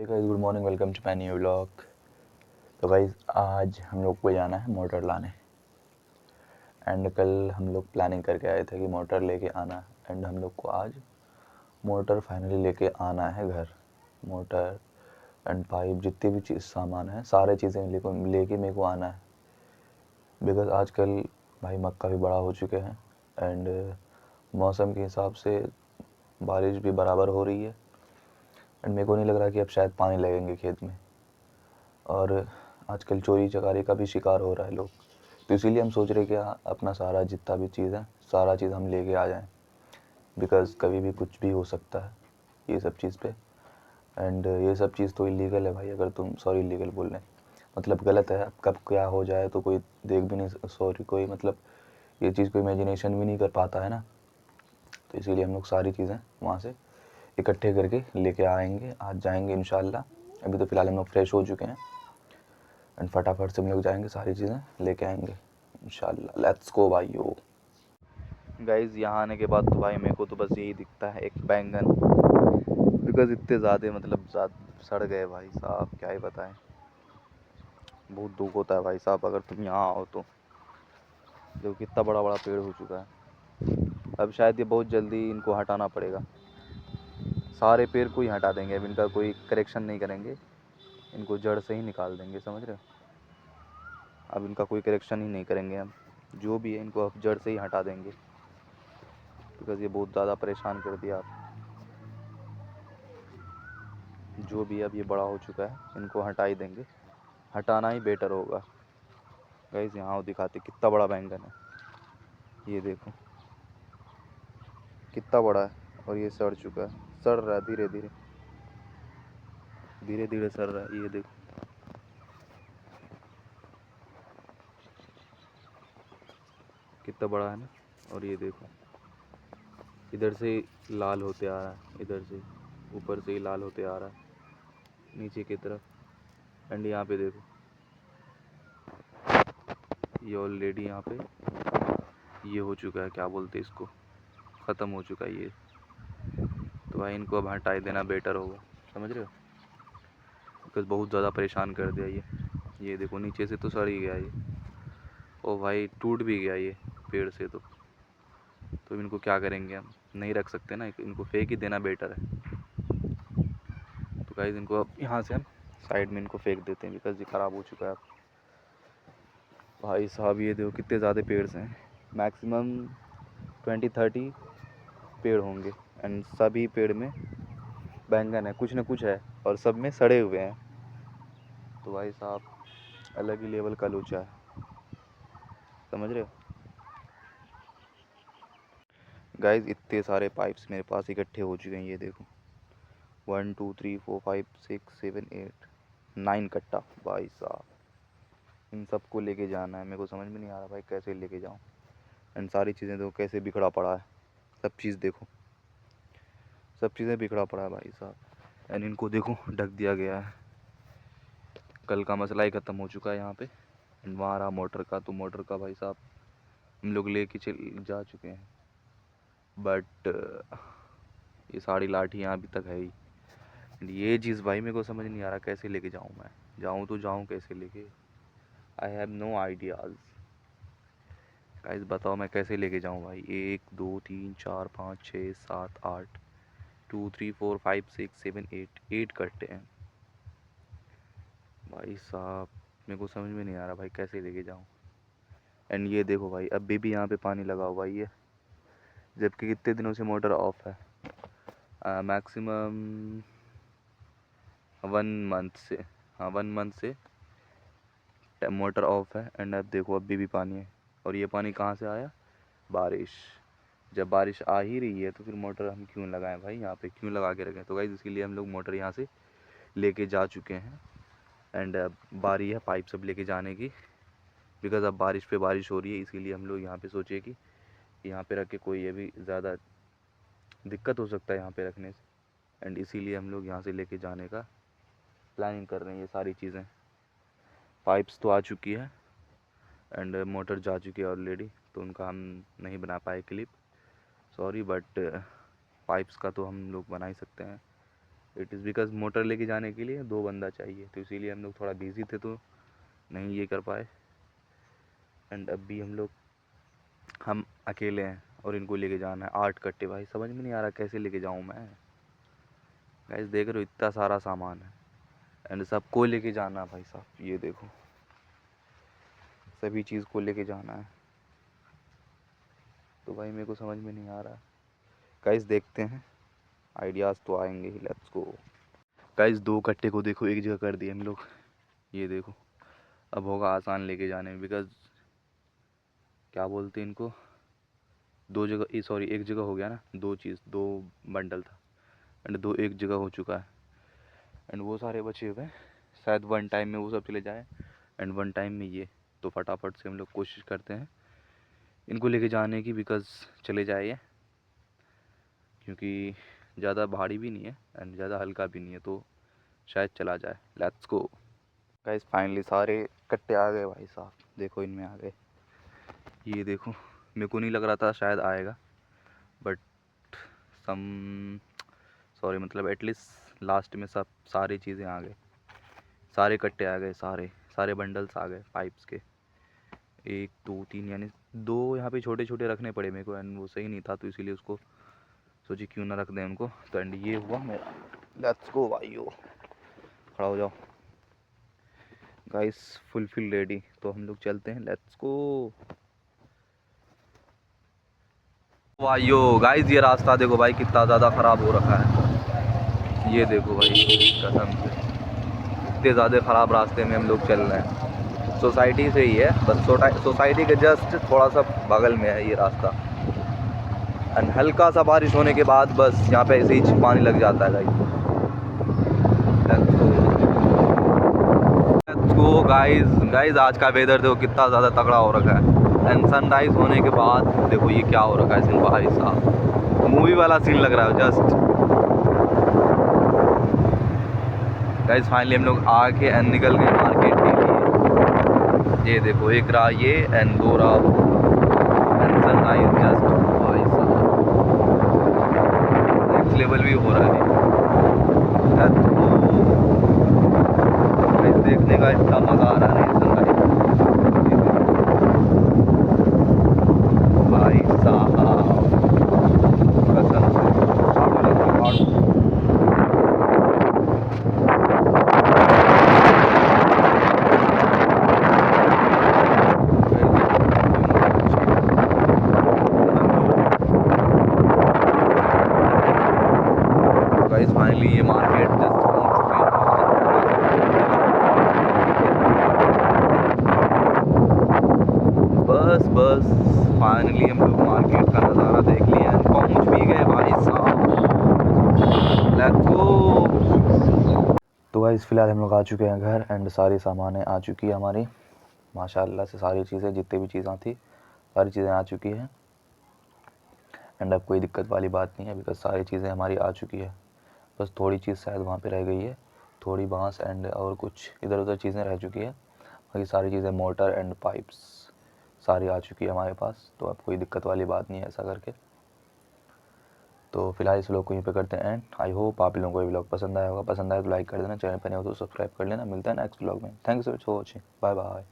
Hey guys, good morning, welcome to my new vlog. तो guys, आज हम लोग को जाना है मोटर लाने। एंड कल हम लोग प्लानिंग करके आए थे कि मोटर लेके आना है। एंड हम लोग को आज मोटर फाइनली लेके आना है घर। मोटर एंड पाइप जितनी भी चीज़ सामान है, सारे चीज़ें लेके मेरे को आना है। बिकॉज आजकल भाई मक्का भी बड़ा हो चुके हैं एंड मौसम के हिसाब से बारिश भी बराबर हो रही है। एंड मेरे को नहीं लग रहा कि अब शायद पानी लगेंगे खेत में। और आजकल चोरी चकारी का भी शिकार हो रहा है लोग। तो इसीलिए हम सोच रहे कि अपना सारा जितना भी चीज़ है, सारा चीज़ हम लेके आ जाएं। बिकॉज़ कभी भी कुछ भी हो सकता है ये सब चीज़ पे। एंड ये सब चीज़ तो इलीगल है भाई। अगर तुम सॉरी इलीगल बोल रहे हैं मतलब गलत है। कब क्या हो जाए तो कोई देख भी नहीं, सॉरी कोई मतलब ये चीज़ को इमेजिनेशन भी नहीं कर पाता है ना। तो इसीलिए हम लोग सारी चीज़ें वहाँ से इकट्ठे करके लेके आएंगे, आज जाएंगे इंशाल्लाह। अभी तो फ़िलहाल हम लोग फ्रेश हो चुके हैं एंड फटाफट से हम लोग जाएंगे, सारी चीज़ें लेके आएंगे इंशाल्लाह। लेट्स गो भाइयों। गाइज़, यहाँ आने के बाद तो भाई मेरे को तो बस यही दिखता है, एक बैंगन। बिकॉज़ इतने ज़्यादा मतलब सड़ गए भाई साहब, क्या ही बताएं। बहुत दुख होता है भाई साहब अगर तुम यहाँ आओ तो। देखो कितना बड़ा बड़ा पेड़ हो चुका है। अब शायद ये बहुत जल्दी इनको हटाना पड़ेगा। सारे पेड़ को ही हटा देंगे, अब इनका कोई करेक्शन नहीं करेंगे, इनको जड़ से ही निकाल देंगे, समझ रहे हो। अब इनका कोई करेक्शन ही नहीं करेंगे हम। जो भी है इनको अब जड़ से ही हटा देंगे। बिकॉज़ ये बहुत ज़्यादा परेशान कर दिया आप। जो भी अब ये बड़ा हो चुका है, इनको हटा ही देंगे। हटाना ही बेटर होगा। गाइस, यहाँ दिखाते कितना बड़ा बैंगन है। ये देखो कितना बड़ा है और ये सड़ चुका है। सड़ रहा है धीरे धीरे, धीरे धीरे सड़ रहा है। ये देखो कितना बड़ा है ना। और ये देखो इधर से लाल होते आ रहा है, इधर से ऊपर से ही लाल होते आ रहा है नीचे की तरफ। एंड यहाँ पे देखो ये ऑलरेडी यहाँ पे ये हो चुका है, क्या बोलते हैं इसको, ख़त्म हो चुका है ये। तो भाई इनको अब हटा ही देना बेटर होगा, समझ रहे हो। बिकॉज़ बहुत ज़्यादा परेशान कर दिया ये देखो नीचे से तो सड़ ही गया ये। ओ भाई टूट भी गया ये पेड़ से। तो इनको क्या करेंगे, हम नहीं रख सकते ना, इनको फेंक ही देना बेटर है। तो गाइस इनको अब यहाँ से हम साइड में इनको फेंक देते हैं बिकॉज़ ये ख़राब हो चुका है अब। भाई साहब ये देखो कितने ज़्यादा पेड़ हैं। मैक्सिमम 20-30 पेड़ होंगे एंड सभी पेड़ में बैंगन है, कुछ ना कुछ है और सब में सड़े हुए हैं। तो भाई साहब अलग ही लेवल का लोचा है, समझ रहे हो। गाइस इतने सारे पाइप्स मेरे पास इकट्ठे हो चुके हैं। ये देखो 1 2 3 4 5 6 7 8 9 कट्टा। भाई साहब इन सबको लेके जाना है। मेरे को समझ में नहीं आ रहा भाई कैसे लेके जाऊँ। एंड सारी चीज़ें देखो कैसे बिखरा पड़ा है। सब चीज़ देखो, सब चीज़ें बिखरा पड़ा है भाई साहब। एंड इनको देखो ढक दिया गया है। कल का मसला ही ख़त्म हो चुका है यहाँ पे। एंड वहाँ रहा मोटर का, तो मोटर का भाई साहब हम लोग लेके चल जा चुके हैं। बट ये सारी लाठियाँ अभी तक है ही। एंड ये चीज़ भाई मेरे को समझ नहीं आ रहा कैसे लेके जाऊँ मैं। जाऊँ तो जाऊँ कैसे लेके। I have no ideas. Guys बताओ मैं कैसे लेके जाऊँ भाई। 1 2 3 4 5 6 7 8 2 3 4 5 6 7 8 8 कट्टे हैं भाई साहब। मेरे को समझ में नहीं आ रहा भाई कैसे लेके जाऊँ। एंड ये देखो भाई अभी भी यहाँ पे पानी लगा हुआ है ये, जबकि कितने दिनों से मोटर ऑफ है। मैक्सिमम 1 मंथ से, हाँ 1 मंथ से मोटर ऑफ है। एंड अब देखो अभी भी पानी है। और ये पानी कहाँ से आया, बारिश। जब बारिश आ ही रही है तो फिर मोटर हम क्यों लगाएं भाई, यहाँ पे क्यों लगा के रखें। तो गाइस इसीलिए हम लोग मोटर यहाँ से लेके जा चुके हैं। एंड अब बारी है पाइप सब लेके जाने की। बिकॉज़ अब बारिश पे बारिश हो रही है, इसीलिए हम लोग यहाँ पे सोचे कि यहाँ पे रख के कोई ये भी ज़्यादा दिक्कत हो सकता है यहाँ पे रखने से। एंड इसीलिए हम लोग यहाँ से लेके जाने का प्लानिंग कर रहे हैं। ये सारी चीज़ें पाइप्स तो आ चुकी है एंड मोटर जा चुकी है ऑलरेडी, तो उनका हम नहीं बना पाए क्लिप, सॉरी। बट पाइप्स का तो हम लोग बना ही सकते हैं। इट इज़ बिकॉज मोटर लेके जाने के लिए 2 बंदा चाहिए, तो इसीलिए हम लोग थोड़ा बिजी थे तो नहीं ये कर पाए। एंड अभी हम अकेले हैं और इनको लेके जाना है 8 कट्टे। भाई समझ में नहीं आ रहा कैसे लेके जाऊँ मैं। गाइस देख रहे हो इतना सारा सामान है एंड सबको लेके जाना है भाई साहब। ये देखो सभी चीज़ को लेके जाना है, तो भाई मेरे को समझ में नहीं आ रहा। गाइस देखते हैं, आइडियाज़ तो आएंगे ही। Let's go. गाइस 2 कट्टे को देखो एक जगह कर दिए हम लोग। ये देखो अब होगा आसान लेके जाने में, बिकॉज क्या बोलते हैं इनको, 2 जगह सॉरी 1 जगह हो गया ना, 2 बंडल था एंड 2 एक जगह हो चुका है। एंड वो सारे बचे हुए हैं, शायद 1 टाइम में वो सब चले जाए एंड 1 टाइम में ये। तो फटाफट से हम लोग कोशिश करते हैं इनको लेके जाने की, बिकॉज चले जाए ये, क्योंकि ज़्यादा भारी भी नहीं है एंड ज़्यादा हल्का भी नहीं है, तो शायद चला जाए। Let's go. गाइस फाइनली सारे कट्टे आ गए भाई साहब, देखो इनमें आ गए। ये देखो मेरे को नहीं लग रहा था शायद आएगा, बट सम सॉरी मतलब एटलीस्ट लास्ट में सब सारी चीज़ें आ गए, सारे कट्टे आ गए, सारे बंडल्स आ गए पाइप्स के। 1 2 3 यानी 2 यहाँ पे छोटे छोटे रखने पड़े मेरे को एंड वो सही नहीं था, तो इसीलिए उसको सोची क्यों ना रख दें उनको। तो एंड ये हुआ मेरा। लेट्स गो भाइयों, खड़ा हो जाओ। गाइस फुलफिल रेडी, तो हम लोग चलते हैं। लेट्स गो भाइयों। गाइस ये रास्ता देखो भाई कितना ज़्यादा ख़राब हो रखा है। ये देखो भाई कसम से इतने ज़्यादा ख़राब रास्ते में हम लोग चल रहे हैं। सोसाइटी से ही है, बस सोसाइटी के जस्ट थोड़ा सा बगल में है ये रास्ता। एंड हल्का सा बारिश होने के बाद बस यहाँ पे ऐसे ही पानी लग जाता है गाइस। लेट्स गो गाइस आज का वेदर देखो कितना ज़्यादा तगड़ा हो रखा है। एंड सनराइज होने के बाद देखो ये क्या हो रखा है सीन भाई साहब, मूवी वाला सीन लग रहा है जस्ट। गाइस फाइनली हम लोग आके एंड निकल गए मार्केट के लिए। ये देखो एक रहा ये एंड 2 रहा वो, एंड सनराइज जस्ट भाई साहब नेक्स्ट लेवल भी हो रहा है। देखने का इतना मज़ा आ रहा है सनराइज भाई साहब कसम से। गाइस फाइनली ये मार्केट जस्ट पहुंच चुके हैं। बस फाइनली हम लोग मार्केट का नज़ारा देख लिया एंड पहुंच भी गए भाई साहब। Let's go. तो गाइस फिलहाल हम लोग आ चुके हैं घर एंड सारी सामानें आ चुकी है हमारी, माशाल्लाह से सारी चीज़ें जितनी भी चीज़ें थी सारी चीज़ें आ चुकी है। एंड अब कोई दिक्कत वाली बात नहीं है, बिकॉज सारी चीज़ें हमारी आ चुकी है। बस थोड़ी चीज़ शायद वहाँ पे रह गई है, थोड़ी बांस एंड और कुछ इधर उधर चीज़ें रह चुकी है। बाकी सारी चीज़ें मोटर एंड पाइप्स सारी आ चुकी है हमारे पास, तो अब कोई दिक्कत वाली बात नहीं है ऐसा करके। तो फिलहाल इस व्लॉग को यहीं पे करते हैं एंड आई होप आप लोगों को ये व्लॉग पसंद आया होगा। पसंद आया तो लाइक कर देना, चैनल पर नहीं हो तो सब्सक्राइब कर लेना। मिलता है नेक्स्ट व्लॉग में। Thank you so much for watching, bye bye.